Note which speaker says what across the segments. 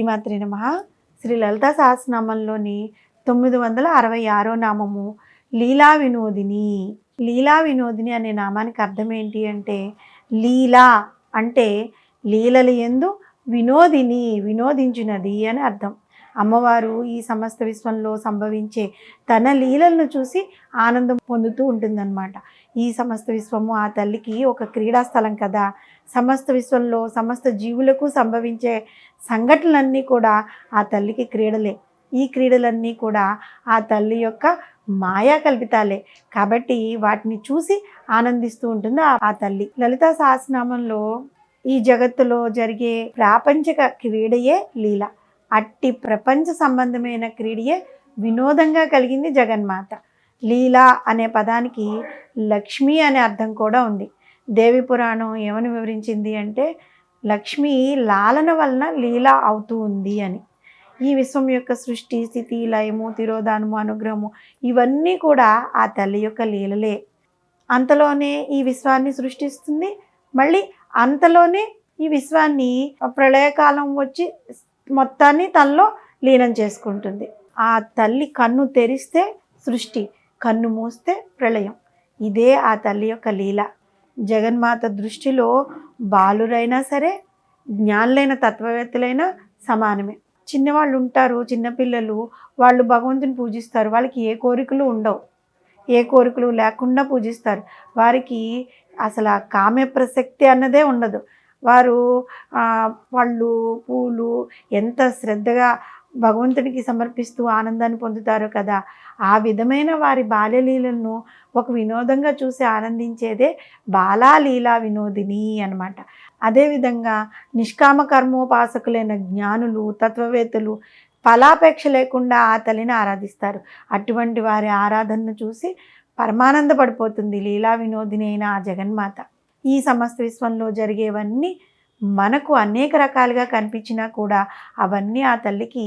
Speaker 1: శ్రీమాత్రే నమః. శ్రీ లలితా సహస్రనామంలోని 966 నామము లీలా వినోదిని. లీలా వినోదిని అనే నామానికి అర్థం ఏంటి అంటే, లీలా అంటే లీలలు యందు వినోదిని, వినోదించినది అని అర్థం. అమ్మవారు ఈ సమస్త విశ్వంలో సంభవించే తన లీలలను చూసి ఆనందం పొందుతూ ఉంటుందన్నమాట. ఈ సమస్త విశ్వము ఆ తల్లికి ఒక క్రీడా స్థలం కదా. సమస్త విశ్వంలో సమస్త జీవులకు సంభవించే సంఘటనలన్నీ కూడా ఆ తల్లికి క్రీడలే. ఈ క్రీడలన్నీ కూడా ఆ తల్లి యొక్క మాయా కల్పితాలే. కాబట్టి వాటిని చూసి ఆనందిస్తూ ఉంటుంది ఆ తల్లి. లలితా సహస్రనామంలో ఈ జగత్తులో జరిగే ప్రాపంచిక క్రీడయే లీల. అట్టి ప్రపంచ సంబంధమైన క్రీడయే వినోదంగా కలిగింది జగన్మాత. లీలా అనే పదానికి లక్ష్మి అనే అర్థం కూడా ఉంది. దేవి పురాణం ఏమని వివరించింది అంటే, లక్ష్మి లాలన వలన లీల అవుతూ ఉంది అని. ఈ విశ్వం యొక్క సృష్టి, స్థితి, లయము, తిరోధానము, అనుగ్రహము ఇవన్నీ కూడా ఆ తల్లి యొక్క లీలలే. అంతలోనే ఈ విశ్వాన్ని సృష్టిస్తుంది, మళ్ళీ అంతలోనే ఈ విశ్వాన్ని ప్రళయకాలం వచ్చి మొత్తాన్ని తనలో లీనం చేసుకుంటుంది. ఆ తల్లి కన్ను తెరిస్తే సృష్టి, కన్ను మూస్తే ప్రళయం. ఇదే ఆ తల్లి యొక్క లీల. జగన్మాత దృష్టిలో బాలురైనా సరే, జ్ఞానులైన తత్వవేత్తలైనా సమానమే. చిన్నవాళ్ళు ఉంటారు, చిన్నపిల్లలు, వాళ్ళు భగవంతుని పూజిస్తారు. వాళ్ళకి ఏ కోరికలు ఉండవు, ఏ కోరికలు లేకుండా పూజిస్తారు. వారికి అసలు ఆ కామ్య ప్రసక్తి అన్నదే ఉండదు. వారు పళ్ళు, పూలు ఎంత శ్రద్ధగా భగవంతునికి సమర్పిస్తూ ఆనందాన్ని పొందుతారు కదా. ఆ విధమైన వారి బాల్యలీలను ఒక వినోదంగా చూసి ఆనందించేదే బాలాలీలా వినోదిని అన్నమాట. అదేవిధంగా నిష్కామ కర్మోపాసకులైన జ్ఞానులు, తత్వవేత్తలు ఫలాపేక్ష లేకుండా ఆ తల్లిని ఆరాధిస్తారు. అటువంటి వారి ఆరాధనను చూసి పరమానంద పడిపోతుంది లీలా వినోదిని అయిన ఆ జగన్మాత. ఈ సమస్త విశ్వంలో జరిగేవన్నీ మనకు అనేక రకాలుగా కనిపించినా కూడా అవన్నీ ఆ తల్లికి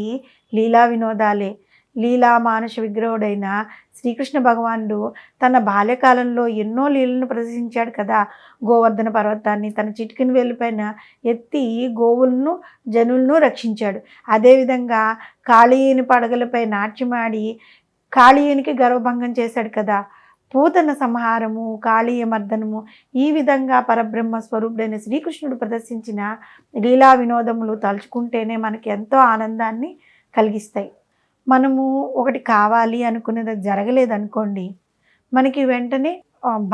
Speaker 1: లీలా వినోదాలే. లీలా మానుష విగ్రహుడైన శ్రీకృష్ణ భగవానుడు తన బాల్యకాలంలో ఎన్నో లీలను ప్రదర్శించాడు కదా. గోవర్ధన పర్వతాన్ని తన చిటికిన వేలుపైన ఎత్తి గోవులను, జనులను రక్షించాడు. అదేవిధంగా కాళీయుని పడగలపై నాట్యమాడి కాళీయునికి గర్వభంగం చేశాడు కదా. పూతన సంహారము, కాళీయ మర్దనము, ఈ విధంగా పరబ్రహ్మ స్వరూపుడైన శ్రీకృష్ణుడు ప్రదర్శించిన లీలా వినోదములు తలుచుకుంటేనే మనకి ఎంతో ఆనందాన్ని కలిగిస్తాయి. మనము ఒకటి కావాలి అనుకునేది జరగలేదనుకోండి, మనకి వెంటనే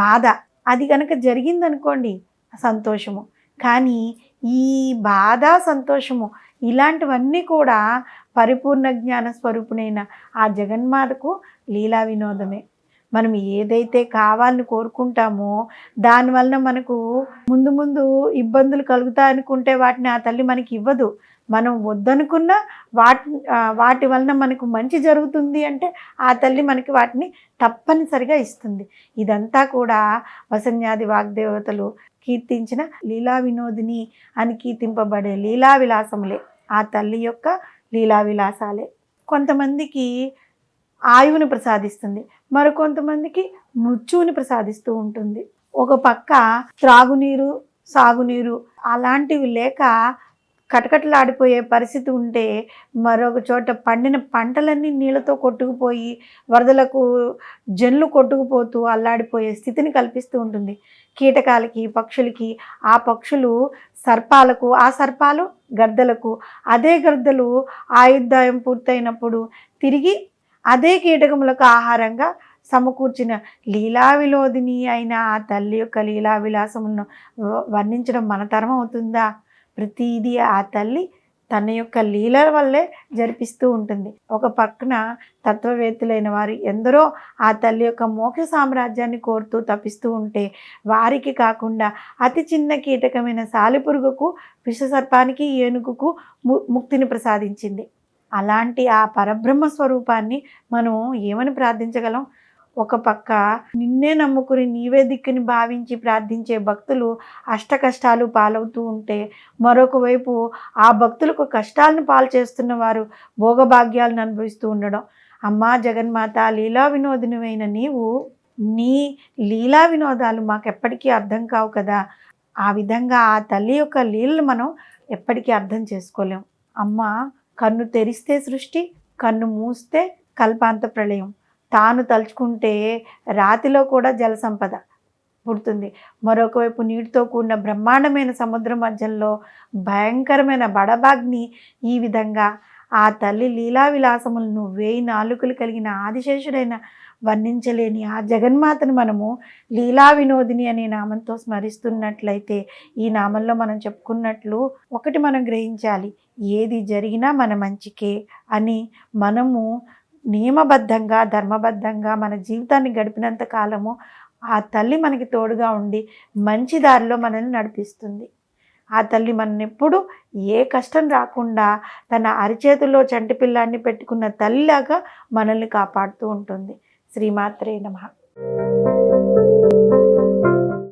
Speaker 1: బాధ. అది కనుక జరిగిందనుకోండి సంతోషము. కానీ ఈ బాధ, సంతోషము ఇలాంటివన్నీ కూడా పరిపూర్ణ జ్ఞాన స్వరూపునైన ఆ జగన్మాతకు లీలా వినోదమే. మనం ఏదైతే కావాలని కోరుకుంటామో దానివలన మనకు ముందు ముందు ఇబ్బందులు కలుగుతాయనుకుంటే వాటిని ఆ తల్లి మనకి ఇవ్వదు. మనం వద్దనుకున్న వాటి వలన మనకు మంచి జరుగుతుంది అంటే ఆ తల్లి మనకి వాటిని తప్పనిసరిగా ఇస్తుంది. ఇదంతా కూడా వసన్యాది వాగ్దేవతలు కీర్తించిన లీలా వినోదిని అని కీర్తింపబడే లీలా విలాసములే ఆ తల్లి యొక్క లీలా విలాసాలే. కొంతమందికి ఆయువుని ప్రసాదిస్తుంది, మరికొంతమందికి మృత్యువుని ప్రసాదిస్తూ ఉంటుంది. ఒక పక్క త్రాగునీరు, సాగునీరు అలాంటివి లేక కటకటలాడిపోయే పరిస్థితి ఉంటే, మరొక చోట పండిన పంటలన్నీ నీళ్ళతో కొట్టుకుపోయి వరదలకు జన్లు కొట్టుకుపోతూ అల్లాడిపోయే స్థితిని కల్పిస్తూ ఉంటుంది. కీటకాలకి, పక్షులకి, ఆ పక్షులు సర్పాలకు, ఆ సర్పాలు గర్దలకు, అదే గర్దలు ఆయుర్దాయం పూర్తయినప్పుడు తిరిగి అదే కీటకములకు ఆహారంగా సమకూర్చిన లీలా వినోదిని అయిన ఆ తల్లి యొక్క లీలా విలాసమును వర్ణించడం మన తరం అవుతుందా? ప్రతిదీ ఆ తల్లి తన యొక్క లీలల వల్లే జరిపిస్తూ ఉంటుంది. ఒక పక్కన తత్వవేత్తలైన వారు ఎందరో ఆ తల్లి యొక్క మోక్ష సామ్రాజ్యాన్ని కోరుతూ తపిస్తూ ఉంటే, వారికి కాకుండా అతి చిన్న కీటకమైన సాలిపురుగుకు, విషసర్పానికి, ఏనుగుకు ముక్తిని ప్రసాదించింది. అలాంటి ఆ పరబ్రహ్మ స్వరూపాన్ని మనం ఏమని ప్రార్థించగలం? ఒక పక్క నిన్నే నమ్ముకుని నీవే దిక్కుని భావించి ప్రార్థించే భక్తులు అష్ట కష్టాలు పాలవుతూ ఉంటే, మరొక వైపు ఆ భక్తులకు కష్టాలను పాలు చేస్తున్న వారు భోగభాగ్యాలను అనుభవిస్తూ ఉండడం. అమ్మా జగన్మాత, లీలా వినోదినివైన నీవు, నీ లీలా వినోదాలు మాకెప్పటికీ అర్థం కావు కదా. ఆ విధంగా ఆ తల్లి యొక్క లీలలు మనం ఎప్పటికీ అర్థం చేసుకోలేం. అమ్మ కన్ను తెరిస్తే సృష్టి, కన్ను మూస్తే కల్పాంత ప్రళయం. తాను తలుచుకుంటే రాతిలో కూడా జల సంపద పుడుతుంది. మరొక వైపు నీటితో కూడిన బ్రహ్మాండమైన సముద్రం మధ్యలో భయంకరమైన బడబాగ్ని. ఈ విధంగా ఆ తల్లి లీలా విలాసములను 1000 నాలుకలు కలిగిన ఆదిశేషుడైన వర్ణించలేని ఆ జగన్మాతను మనము లీలా వినోదిని అనే నామంతో స్మరిస్తున్నట్లయితే, ఈ నామంలో మనం చెప్పుకున్నట్లు ఒకటి మనం గ్రహించాలి, ఏది జరిగినా మన మంచికే అని మనము నియమబద్ధంగా ధర్మబద్ధంగా మన జీవితాన్ని గడిపినంత కాలము ఆ తల్లి మనకి తోడుగా ఉండి మంచి దారిలో మనల్ని నడిపిస్తుంది. ఆ తల్లి మననెప్పుడు ఏ కష్టం రాకుండా తన అరిచేతుల్లో చంటి పిల్లాన్ని పెట్టుకున్న తల్లిలాగా మనల్ని కాపాడుతూ ఉంటుంది. శ్రీమాత్రే నమః.